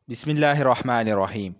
بسم اللہ الرحمن الرحیم۔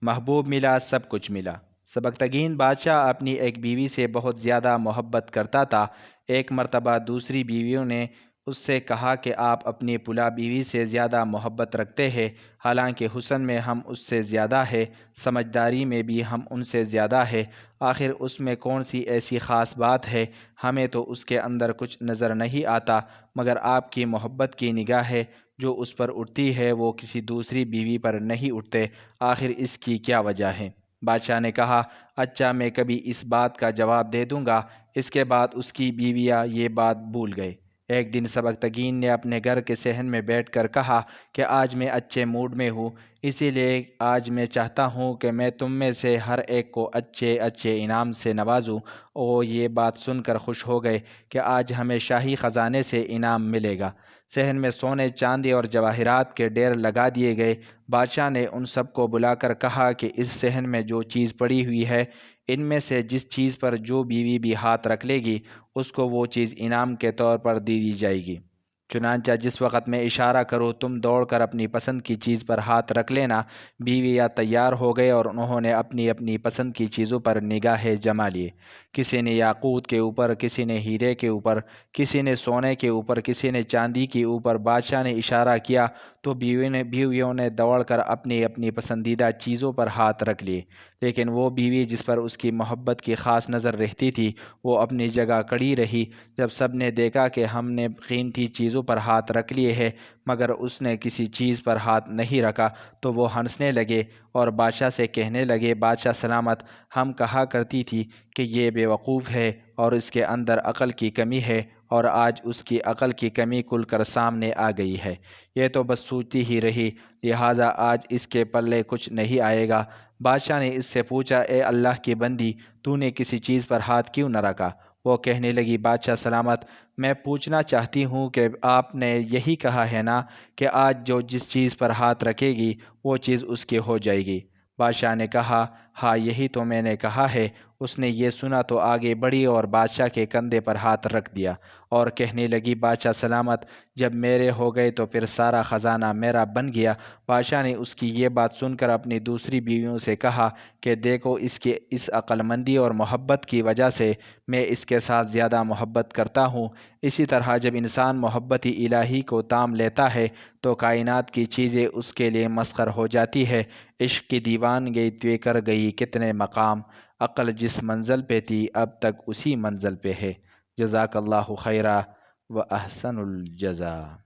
محبوب ملا سب کچھ ملا۔ سبکتگین بادشاہ اپنی ایک بیوی سے بہت زیادہ محبت کرتا تھا۔ ایک مرتبہ دوسری بیویوں نے اس سے کہا کہ آپ اپنی پلا بیوی سے زیادہ محبت رکھتے ہیں، حالانکہ حسن میں ہم اس سے زیادہ ہے، سمجھداری میں بھی ہم ان سے زیادہ ہے، آخر اس میں کون سی ایسی خاص بات ہے؟ ہمیں تو اس کے اندر کچھ نظر نہیں آتا، مگر آپ کی محبت کی نگاہ ہے جو اس پر اٹھتی ہے وہ کسی دوسری بیوی پر نہیں اٹھتے، آخر اس کی کیا وجہ ہے؟ بادشاہ نے کہا، اچھا میں کبھی اس بات کا جواب دے دوں گا۔ اس کے بعد اس کی بیویاں یہ بات بھول گئے۔ ایک دن سبکتگین نے اپنے گھر کے صحن میں بیٹھ کر کہا کہ آج میں اچھے موڈ میں ہوں، اسی لیے آج میں چاہتا ہوں کہ میں تم میں سے ہر ایک کو اچھے اچھے انعام سے نوازوں۔ وہ یہ بات سن کر خوش ہو گئے کہ آج ہمیں شاہی خزانے سے انعام ملے گا۔ صحن میں سونے چاندی اور جواہرات کے ڈھیر لگا دیے گئے۔ بادشاہ نے ان سب کو بلا کر کہا کہ اس صحن میں جو چیز پڑی ہوئی ہے، ان میں سے جس چیز پر جو بیوی بھی ہاتھ رکھ لے گی اس کو وہ چیز انعام کے طور پر دے دی جائے گی۔ چنانچہ جس وقت میں اشارہ کروں تم دوڑ کر اپنی پسند کی چیز پر ہاتھ رکھ لینا۔ بیویاں تیار ہو گئے اور انہوں نے اپنی اپنی پسند کی چیزوں پر نگاہیں جما لیے۔ کسی نے یاقوت کے اوپر، کسی نے ہیرے کے اوپر، کسی نے سونے کے اوپر، کسی نے چاندی کے اوپر۔ بادشاہ نے اشارہ کیا تو بیویوں نے دوڑ کر اپنی اپنی پسندیدہ چیزوں پر ہاتھ رکھ لیے، لیکن وہ بیوی جس پر اس کی محبت کی خاص نظر رہتی تھی وہ اپنی جگہ کھڑی رہی۔ جب سب نے دیکھا کہ ہم نے قیمتی چیزوں پر ہاتھ رکھ لیے ہیں مگر اس نے کسی چیز پر ہاتھ نہیں رکھا تو وہ ہنسنے لگے اور بادشاہ سے کہنے لگے، بادشاہ سلامت، ہم کہا کرتی تھی کہ یہ بے وقوف ہے اور اس کے اندر عقل کی کمی ہے، اور آج اس کی عقل کی کمی کھل کر سامنے آ گئی ہے۔ یہ تو بس سوچتی ہی رہی، لہٰذا آج اس کے پلے کچھ نہیں آئے گا۔ بادشاہ نے اس سے پوچھا، اے اللہ کی بندی، تو نے کسی چیز پر ہاتھ کیوں نہ رکھا؟ وہ کہنے لگی، بادشاہ سلامت، میں پوچھنا چاہتی ہوں کہ آپ نے یہی کہا ہے نا کہ آج جو جس چیز پر ہاتھ رکھے گی وہ چیز اس کی ہو جائے گی؟ بادشاہ نے کہا، ہاں یہی تو میں نے کہا ہے۔ اس نے یہ سنا تو آگے بڑھی اور بادشاہ کے کندھے پر ہاتھ رکھ دیا اور کہنے لگی، بادشاہ سلامت، جب میرے ہو گئے تو پھر سارا خزانہ میرا بن گیا۔ بادشاہ نے اس کی یہ بات سن کر اپنی دوسری بیویوں سے کہا کہ دیکھو، اس کی اس عقل مندی اور محبت کی وجہ سے میں اس کے ساتھ زیادہ محبت کرتا ہوں۔ اسی طرح جب انسان محبت الہی کو تام لیتا ہے تو کائنات کی چیزیں اس کے لیے مسخر ہو جاتی ہے۔ عشق کی دیوانگی طے کر گئی کتنے مقام، عقل جس منزل پہ تھی اب تک اسی منزل پہ ہے۔ جزاک اللہ خیرا و احسن الجزا۔